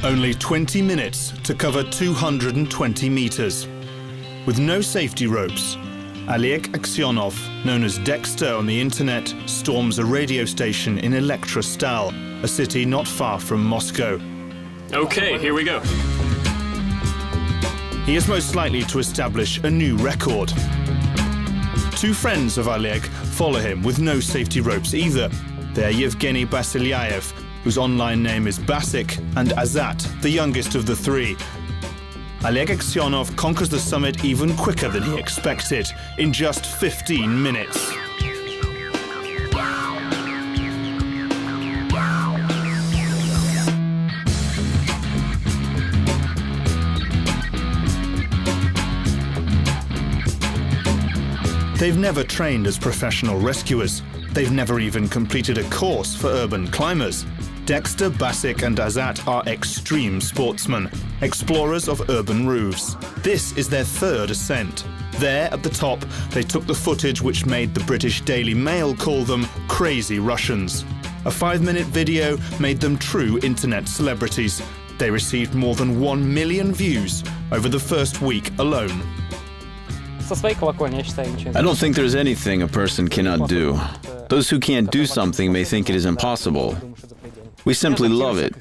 Only 20 minutes to cover 220 meters. With no safety ropes, Oleg Aksionov, known as Dexter on the internet, storms a radio station in Elektrostal, a city not far from Moscow. Okay, here we go. He is most likely to establish a new record. Two friends of Oleg follow him with no safety ropes either. They're Yevgeny Basilyaev, whose online name is Basik, and Azat, the youngest of the three. Oleg Aksionov conquers the summit even quicker than he expected, in just 15 minutes. They've never trained as professional rescuers. They've never even completed a course for urban climbers. Dexter, Basik and Azat are extreme sportsmen, explorers of urban roofs. This is their third ascent. There at the top, they took the footage which made the British Daily Mail call them crazy Russians. A 5-minute video made them true internet celebrities. They received more than 1 million views over the first week alone. I don't think there's anything a person cannot do. Those who can't do something may think it is impossible. We simply love it.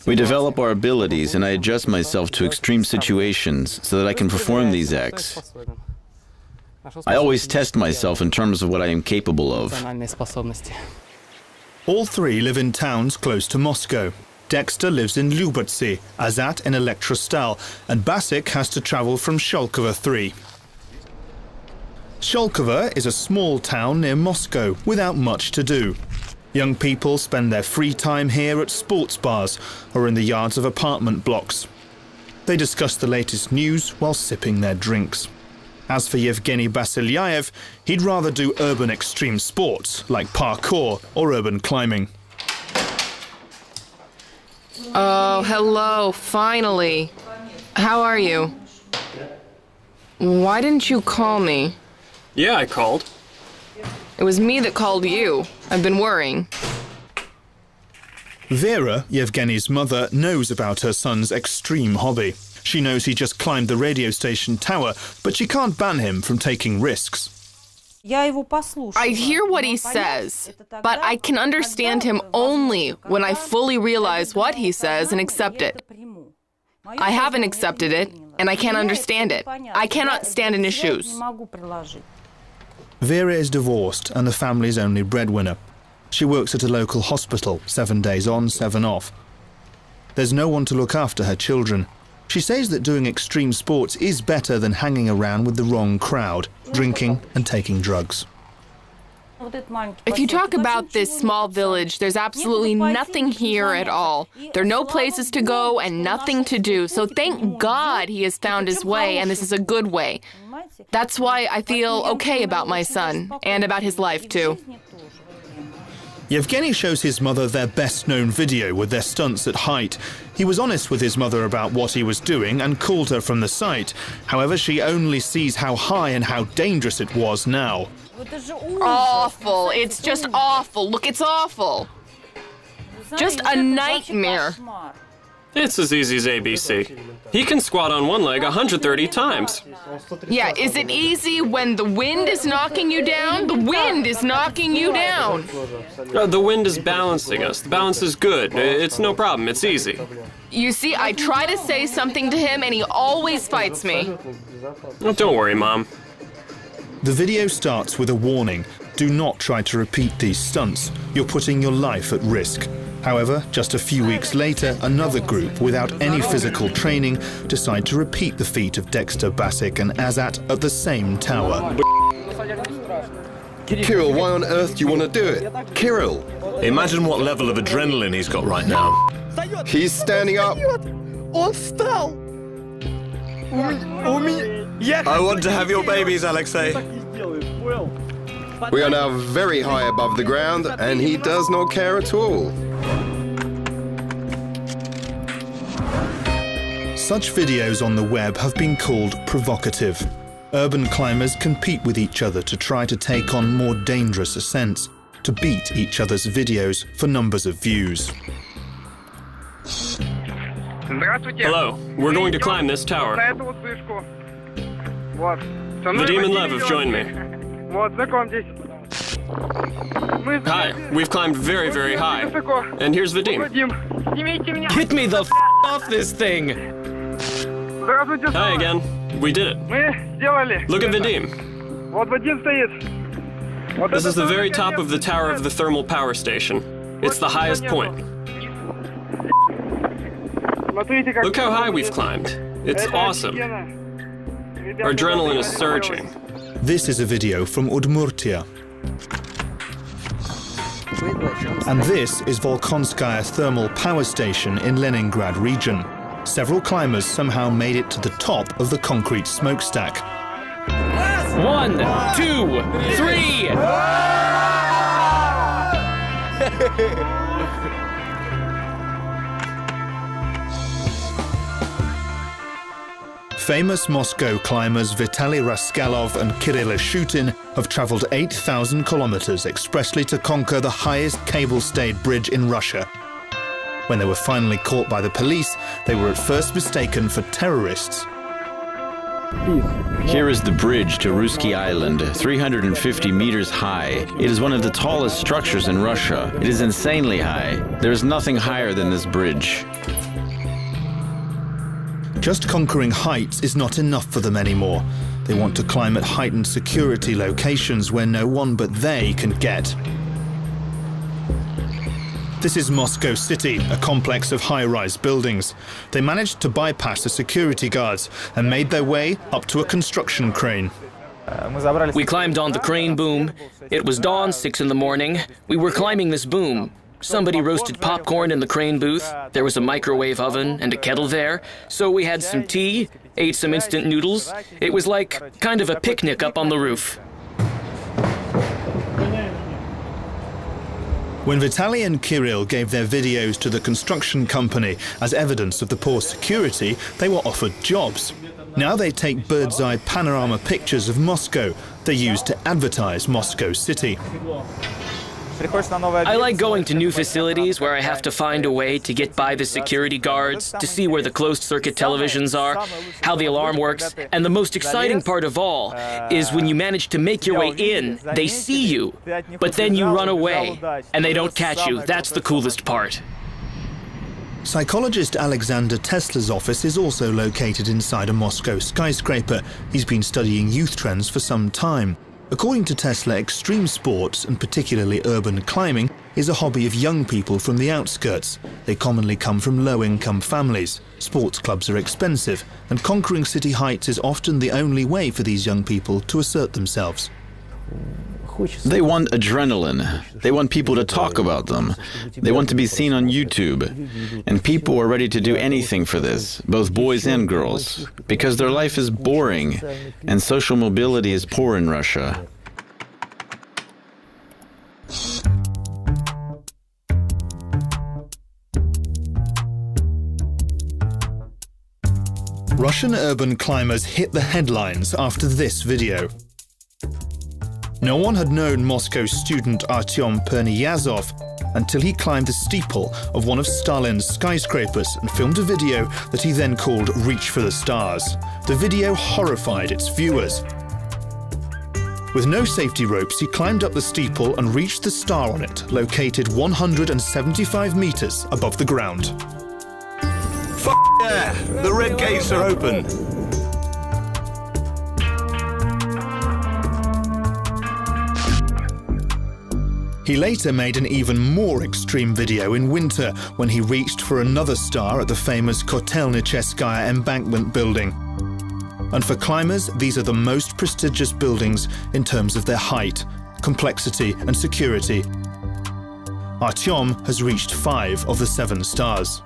We develop our abilities, and I adjust myself to extreme situations so that I can perform these acts. I always test myself in terms of what I am capable of. All three live in towns close to Moscow. Dexter lives in Lyubotsy, Azat in Elektrostal, and Basik has to travel from Sholkovo 3. Sholkovo is a small town near Moscow without much to do. Young people spend their free time here at sports bars or in the yards of apartment blocks. They discuss the latest news while sipping their drinks. As for Yevgeny Basilyaev, he'd rather do urban extreme sports like parkour or urban climbing. Oh, hello, finally. How are you? Why didn't you call me? Yeah, I called. It was me that called you. I've been worrying. Vera, Yevgeny's mother, knows about her son's extreme hobby. She knows he just climbed the radio station tower, but she can't ban him from taking risks. I hear what he says, but I can understand him only when I fully realize what he says and accept it. I haven't accepted it, and I can't understand it. I cannot stand in his shoes. Vera is divorced and the family's only breadwinner. She works at a local hospital, 7 days on, 7 off. There's no one to look after her children. She says that doing extreme sports is better than hanging around with the wrong crowd, drinking and taking drugs. If you talk about this small village, there's absolutely nothing here at all. There are no places to go and nothing to do, so thank God he has found his way, and this is a good way. That's why I feel okay about my son, and about his life too. Yevgeny shows his mother their best-known video with their stunts at height. He was honest with his mother about what he was doing and called her from the site. However, she only sees how high and how dangerous it was now. Awful. It's just awful. Look, it's awful. Just a nightmare. It's as easy as ABC. He can squat on one leg 130 times. Yeah, is it easy when the wind is knocking you down? The wind is knocking you down. The wind is balancing us. The balance is good. It's no problem. It's easy. You see, I try to say something to him and he always fights me. Oh, don't worry, Mom. The video starts with a warning. Do not try to repeat these stunts. You're putting your life at risk. However, just a few weeks later, another group without any physical training decide to repeat the feat of Dexter, Basik and Azat at the same tower. Kirill, why on earth do you want to do it? Kirill! Imagine what level of adrenaline he's got right now. He's standing up. I want to have your babies, Alexei. We are now very high above the ground, and he does not care at all. Such videos on the web have been called provocative. Urban climbers compete with each other to try to take on more dangerous ascents, to beat each other's videos for numbers of views. Hello, we're going to climb this tower. Vadim and Lev have joined me. Hi, we've climbed very, very high. And here's Vadim. Get me the f off this thing! Hi again. We did it. Look at Vadim. This is the very top of the tower of the thermal power station. It's the highest point. Look how high we've climbed. It's awesome. Our adrenaline is surging. This is a video from Udmurtia. And this is Volkonskaya thermal power station in Leningrad region. Several climbers somehow made it to the top of the concrete smokestack. 1, 2, 3! Famous Moscow climbers Vitaly Raskalov and Kirill Ashutin have traveled 8,000 kilometers expressly to conquer the highest cable-stayed bridge in Russia. When they were finally caught by the police, they were at first mistaken for terrorists. Here is the bridge to Ruski Island, 350 meters high. It is one of the tallest structures in Russia. It is insanely high. There is nothing higher than this bridge. Just conquering heights is not enough for them anymore. They want to climb at heightened security locations where no one but they can get. This is Moscow City, a complex of high-rise buildings. They managed to bypass the security guards and made their way up to a construction crane. We climbed on the crane boom. It was dawn, 6 in the morning. We were climbing this boom. Somebody roasted popcorn in the crane booth. There was a microwave oven and a kettle there. So we had some tea, ate some instant noodles. It was like kind of a picnic up on the roof. When Vitaly and Kirill gave their videos to the construction company as evidence of the poor security, they were offered jobs. Now they take bird's-eye panorama pictures of Moscow. They use to advertise Moscow City. I like going to new facilities where I have to find a way to get by the security guards, to see where the closed-circuit televisions are, how the alarm works, and the most exciting part of all is when you manage to make your way in, they see you, but then you run away, and they don't catch you. That's the coolest part. Psychologist Alexander Tesla's office is also located inside a Moscow skyscraper. He's been studying youth trends for some time. According to Tesla, extreme sports, and particularly urban climbing, is a hobby of young people from the outskirts. They commonly come from low-income families. Sports clubs are expensive, and conquering city heights is often the only way for these young people to assert themselves. They want adrenaline. They want people to talk about them. They want to be seen on YouTube. And people are ready to do anything for this, both boys and girls, because their life is boring and social mobility is poor in Russia. Russian urban climbers hit the headlines after this video. No one had known Moscow student Artyom Pernyazov until he climbed the steeple of one of Stalin's skyscrapers and filmed a video that he then called Reach for the Stars. The video horrified its viewers. With no safety ropes, he climbed up the steeple and reached the star on it, located 175 meters above the ground. F yeah! The red gates are open. He later made an even more extreme video in winter when he reached for another star at the famous Kotelnicheskaya embankment building. And for climbers, these are the most prestigious buildings in terms of their height, complexity and security. Artyom has reached 5 of the 7 stars.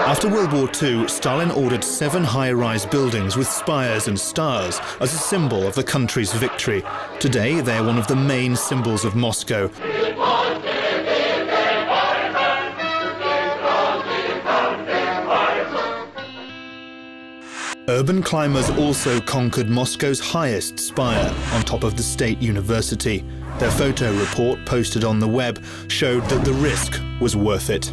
After World War II, Stalin ordered 7 high-rise buildings with spires and stars as a symbol of the country's victory. Today, they are one of the main symbols of Moscow. Urban climbers also conquered Moscow's highest spire on top of the State University. Their photo report posted on the web showed that the risk was worth it.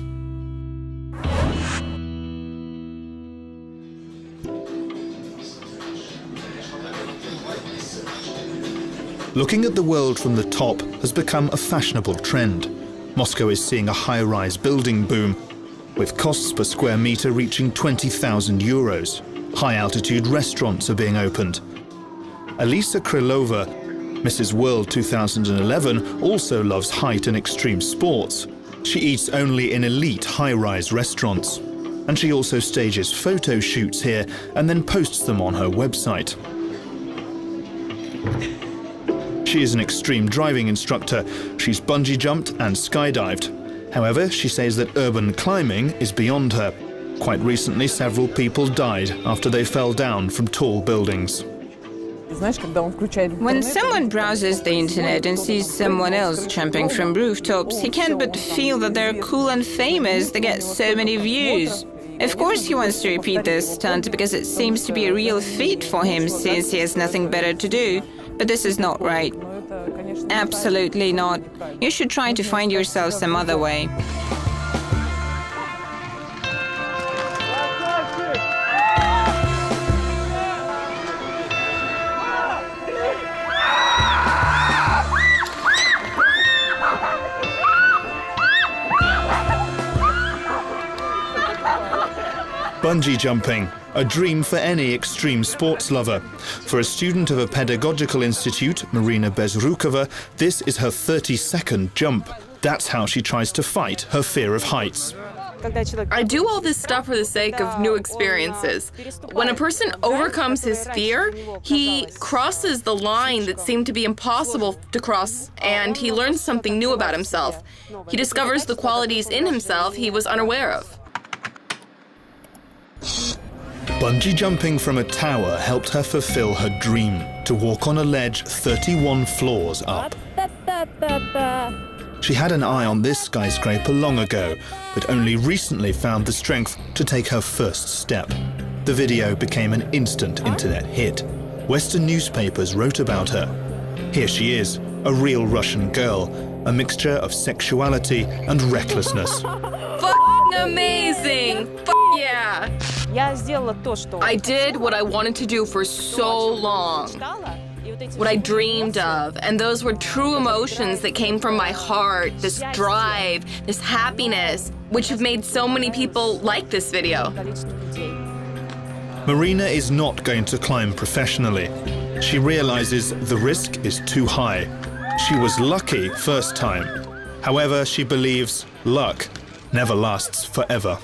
Looking at the world from the top has become a fashionable trend. Moscow is seeing a high-rise building boom, with costs per square metre reaching 20,000 euros. High-altitude restaurants are being opened. Alisa Krylova, Mrs. World 2011, also loves height and extreme sports. She eats only in elite high-rise restaurants. And she also stages photo shoots here and then posts them on her website. She is an extreme driving instructor. She's bungee jumped and skydived. However, she says that urban climbing is beyond her. Quite recently, several people died after they fell down from tall buildings. When someone browses the internet and sees someone else jumping from rooftops, he can't but feel that they're cool and famous. They get so many views. Of course he wants to repeat this stunt because it seems to be a real feat for him since he has nothing better to do. But this is not right. Absolutely not. You should try to find yourself some other way. Bungee jumping, a dream for any extreme sports lover. For a student of a pedagogical institute, Marina Bezrukova, this is her 32nd jump. That's how she tries to fight her fear of heights. I do all this stuff for the sake of new experiences. When a person overcomes his fear, he crosses the line that seemed to be impossible to cross, and he learns something new about himself. He discovers the qualities in himself he was unaware of. Bungee jumping from a tower helped her fulfill her dream, to walk on a ledge 31 floors up. She had an eye on this skyscraper long ago, but only recently found the strength to take her first step. The video became an instant internet hit. Western newspapers wrote about her. Here she is, a real Russian girl, a mixture of sexuality and recklessness. Amazing! Yeah! I did what I wanted to do for so long, what I dreamed of, and those were true emotions that came from my heart, this drive, this happiness, which have made so many people like this video. Marina is not going to climb professionally. She realizes the risk is too high. She was lucky first time. However, she believes luck never lasts forever.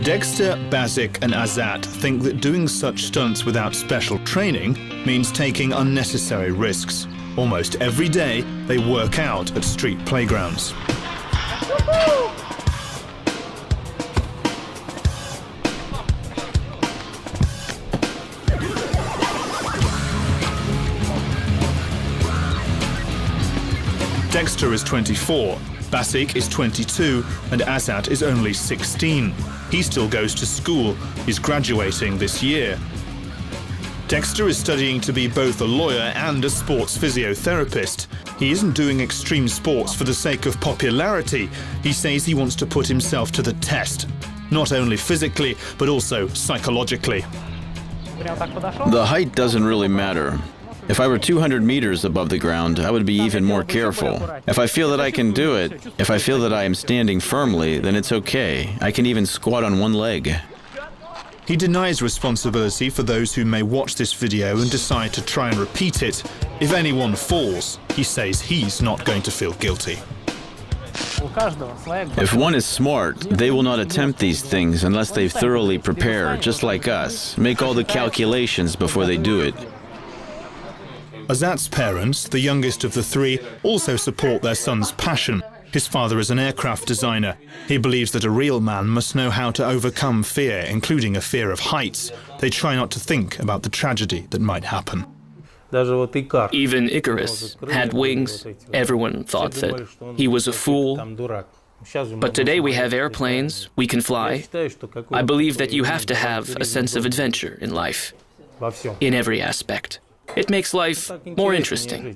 Dexter, Bazik and Azat think that doing such stunts without special training means taking unnecessary risks. Almost every day, they work out at street playgrounds. Dexter is 24, Bazik is 22, and Azat is only 16. He still goes to school. He's graduating this year. Dexter is studying to be both a lawyer and a sports physiotherapist. He isn't doing extreme sports for the sake of popularity. He says he wants to put himself to the test, not only physically, but also psychologically. The height doesn't really matter. If I were 200 meters above the ground, I would be even more careful. If I feel that I can do it, if I feel that I am standing firmly, then it's okay. I can even squat on one leg. He denies responsibility for those who may watch this video and decide to try and repeat it. If anyone falls, he says he's not going to feel guilty. If one is smart, they will not attempt these things unless they thoroughly prepare, just like us, make all the calculations before they do it. Azat's parents, the youngest of the three, also support their son's passion. His father is an aircraft designer. He believes that a real man must know how to overcome fear, including a fear of heights. They try not to think about the tragedy that might happen. Even Icarus had wings. Everyone thought that he was a fool. But today we have airplanes, we can fly. I believe that you have to have a sense of adventure in life, in every aspect. It makes life more interesting.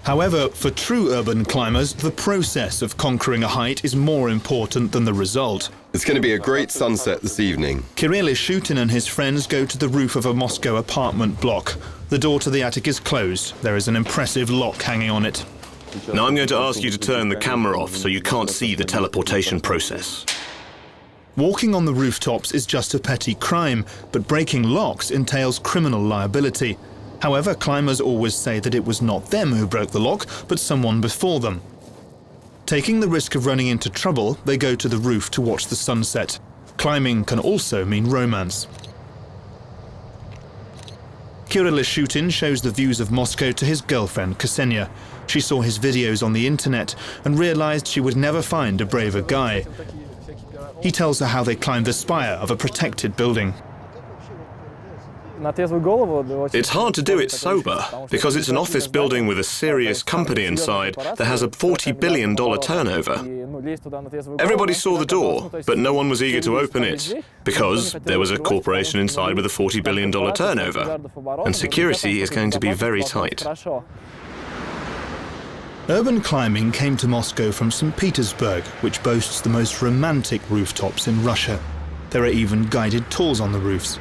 However, for true urban climbers, the process of conquering a height is more important than the result. It's going to be a great sunset this evening. Kirill Ishutin and his friends go to the roof of a Moscow apartment block. The door to the attic is closed. There is an impressive lock hanging on it. Now I'm going to ask you to turn the camera off so you can't see the teleportation process. Walking on the rooftops is just a petty crime, but breaking locks entails criminal liability. However, climbers always say that it was not them who broke the lock, but someone before them. Taking the risk of running into trouble, they go to the roof to watch the sunset. Climbing can also mean romance. Kirill Ishutin shows the views of Moscow to his girlfriend, Ksenia. She saw his videos on the internet and realized she would never find a braver guy. He tells her how they climbed the spire of a protected building. It's hard to do it sober, because it's an office building with a serious company inside that has a $40 billion turnover. Everybody saw the door, but no one was eager to open it, because there was a corporation inside with a $40 billion turnover, and security is going to be very tight. Urban climbing came to Moscow from St. Petersburg, which boasts the most romantic rooftops in Russia. There are even guided tours on the roofs.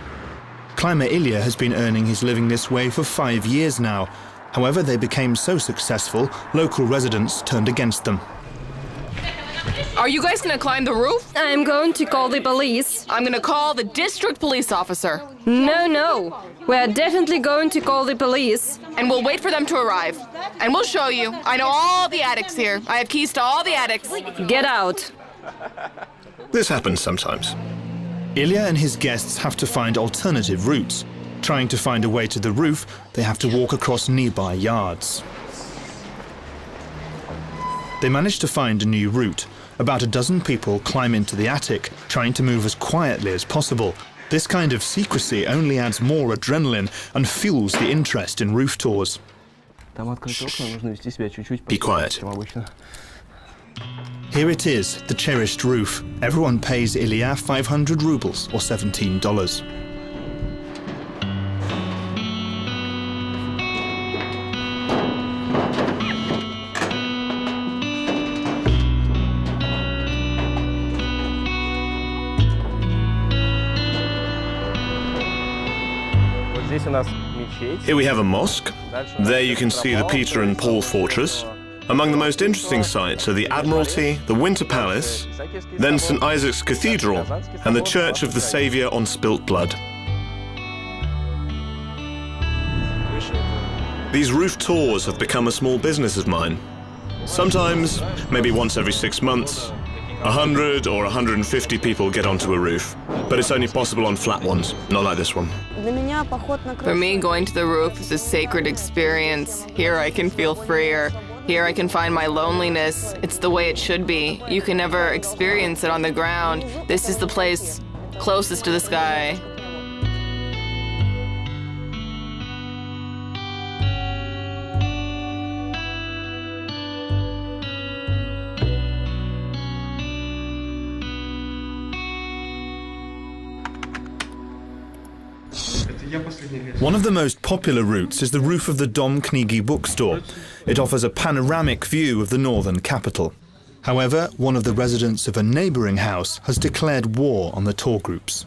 Climber Ilya has been earning his living this way for 5 years now. However, they became so successful, local residents turned against them. Are you guys gonna climb the roof? I'm going to call the police. I'm gonna call the district police officer. No. We're definitely going to call the police. And we'll wait for them to arrive. And we'll show you. I know all the attics here. I have keys to all the attics. Get out. This happens sometimes. Ilya and his guests have to find alternative routes. Trying to find a way to the roof, they have to walk across nearby yards. They manage to find a new route. About a dozen people climb into the attic, trying to move as quietly as possible. This kind of secrecy only adds more adrenaline and fuels the interest in roof tours. Be quiet. Here it is, the cherished roof. Everyone pays Ilya 500 rubles, or $17. Here we have a mosque. There you can see the Peter and Paul Fortress. Among the most interesting sights are the Admiralty, the Winter Palace, then St. Isaac's Cathedral, and the Church of the Saviour on Spilt Blood. These roof tours have become a small business of mine. Sometimes, maybe once every 6 months, 100 or 150 people get onto a roof, but it's only possible on flat ones, not like this one. For me, going to the roof is a sacred experience. Here I can feel freer. Here I can find my loneliness. It's the way it should be. You can never experience it on the ground. This is the place closest to the sky. One of the most popular routes is the roof of the Dom Knigi bookstore. It offers a panoramic view of the northern capital. However, one of the residents of a neighbouring house has declared war on the tour groups.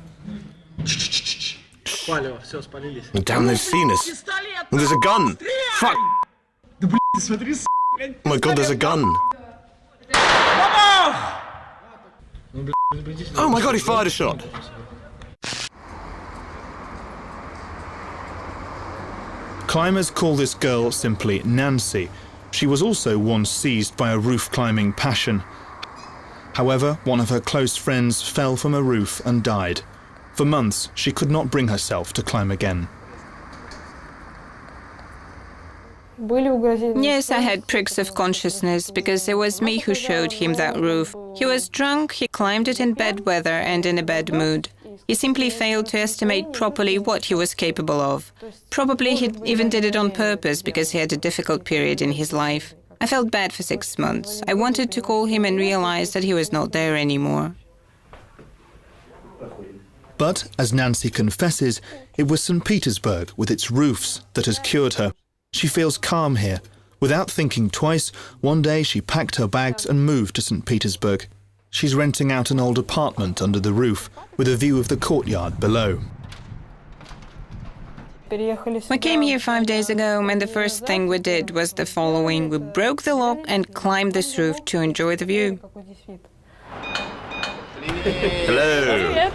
Damn, they've seen us. There's a gun. Fuck. Oh my god, there's a gun. Oh my god, he fired a shot. Climbers call this girl simply Nancy. She was also once seized by a roof climbing passion. However, one of her close friends fell from a roof and died. For months, she could not bring herself to climb again. Yes, I had pricks of consciousness, because it was me who showed him that roof. He was drunk, he climbed it in bad weather and in a bad mood. He simply failed to estimate properly what he was capable of. Probably he even did it on purpose, because he had a difficult period in his life. I felt bad for 6 months. I wanted to call him and realize that he was not there anymore. But, as Nancy confesses, it was St. Petersburg with its roofs that has cured her. She feels calm here. Without thinking twice, one day she packed her bags and moved to St. Petersburg. She's renting out an old apartment under the roof, with a view of the courtyard below. We came here 5 days ago, and the first thing we did was the following. We broke the lock and climbed this roof to enjoy the view. Hello.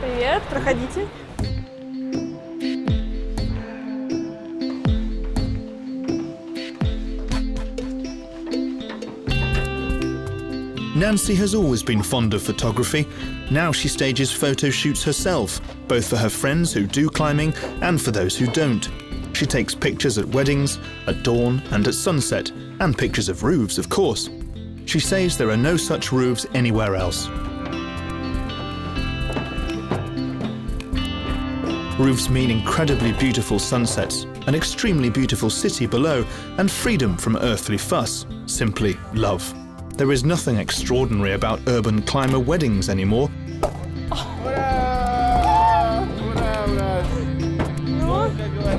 Привет, проходите. Nancy has always been fond of photography. Now she stages photo shoots herself, both for her friends who do climbing and for those who don't. She takes pictures at weddings, at dawn and at sunset, and pictures of roofs, of course. She says there are no such roofs anywhere else. Roofs mean incredibly beautiful sunsets, an extremely beautiful city below, and freedom from earthly fuss, simply love. There is nothing extraordinary about urban climber weddings anymore.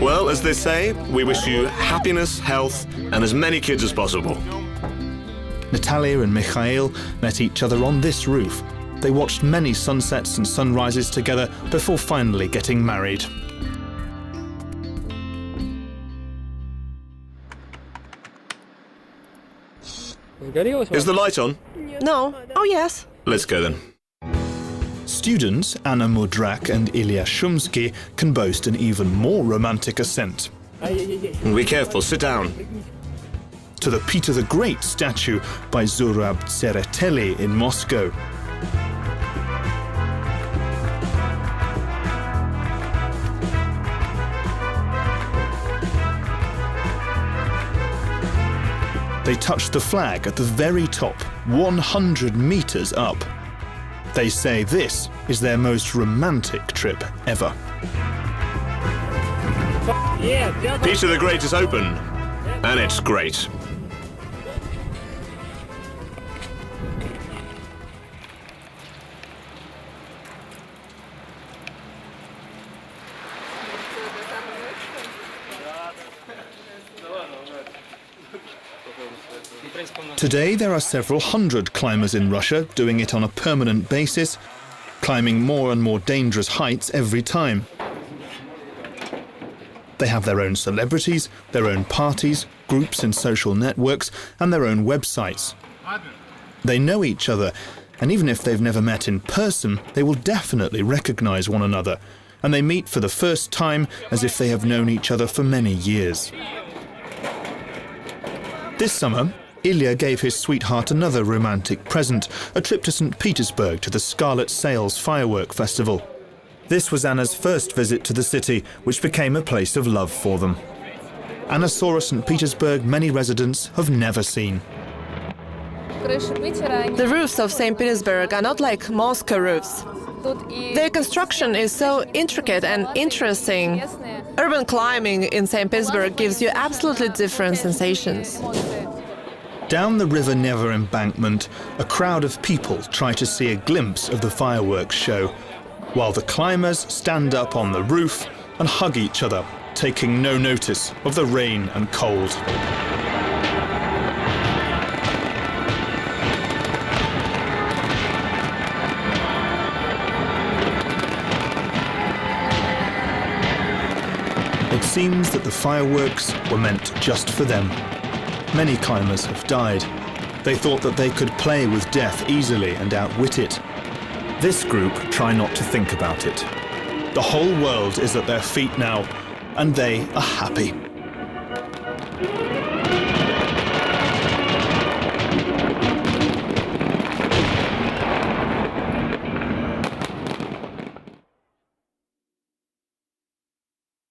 Well, as they say, we wish you happiness, health, and as many kids as possible. Natalia and Mikhail met each other on this roof. They watched many sunsets and sunrises together before finally getting married. Is the light on? No. Oh, yes. Let's go then. Students Anna Mudrak and Ilya Shumsky can boast an even more romantic ascent. Be careful, sit down. To the Peter the Great statue by Zurab Tsereteli in Moscow. They touched the flag at the very top, 100 meters up. They say this is their most romantic trip ever. Peter the Great is open, and it's great. Today there are several hundred climbers in Russia doing it on a permanent basis, climbing more and more dangerous heights every time. They have their own celebrities, their own parties, groups in social networks, and their own websites. They know each other, and even if they've never met in person, they will definitely recognize one another, and they meet for the first time as if they have known each other for many years. This summer, Ilya gave his sweetheart another romantic present, a trip to St. Petersburg to the Scarlet Sails firework festival. This was Anna's first visit to the city, which became a place of love for them. Anna saw a St. Petersburg many residents have never seen. The roofs of St. Petersburg are not like Moscow roofs. Their construction is so intricate and interesting. Urban climbing in St. Petersburg gives you absolutely different sensations. Down the River Neva embankment, a crowd of people try to see a glimpse of the fireworks show, while the climbers stand up on the roof and hug each other, taking no notice of the rain and cold. It seems that the fireworks were meant just for them. Many climbers have died. They thought that they could play with death easily and outwit it. This group try not to think about it. The whole world is at their feet now, and they are happy.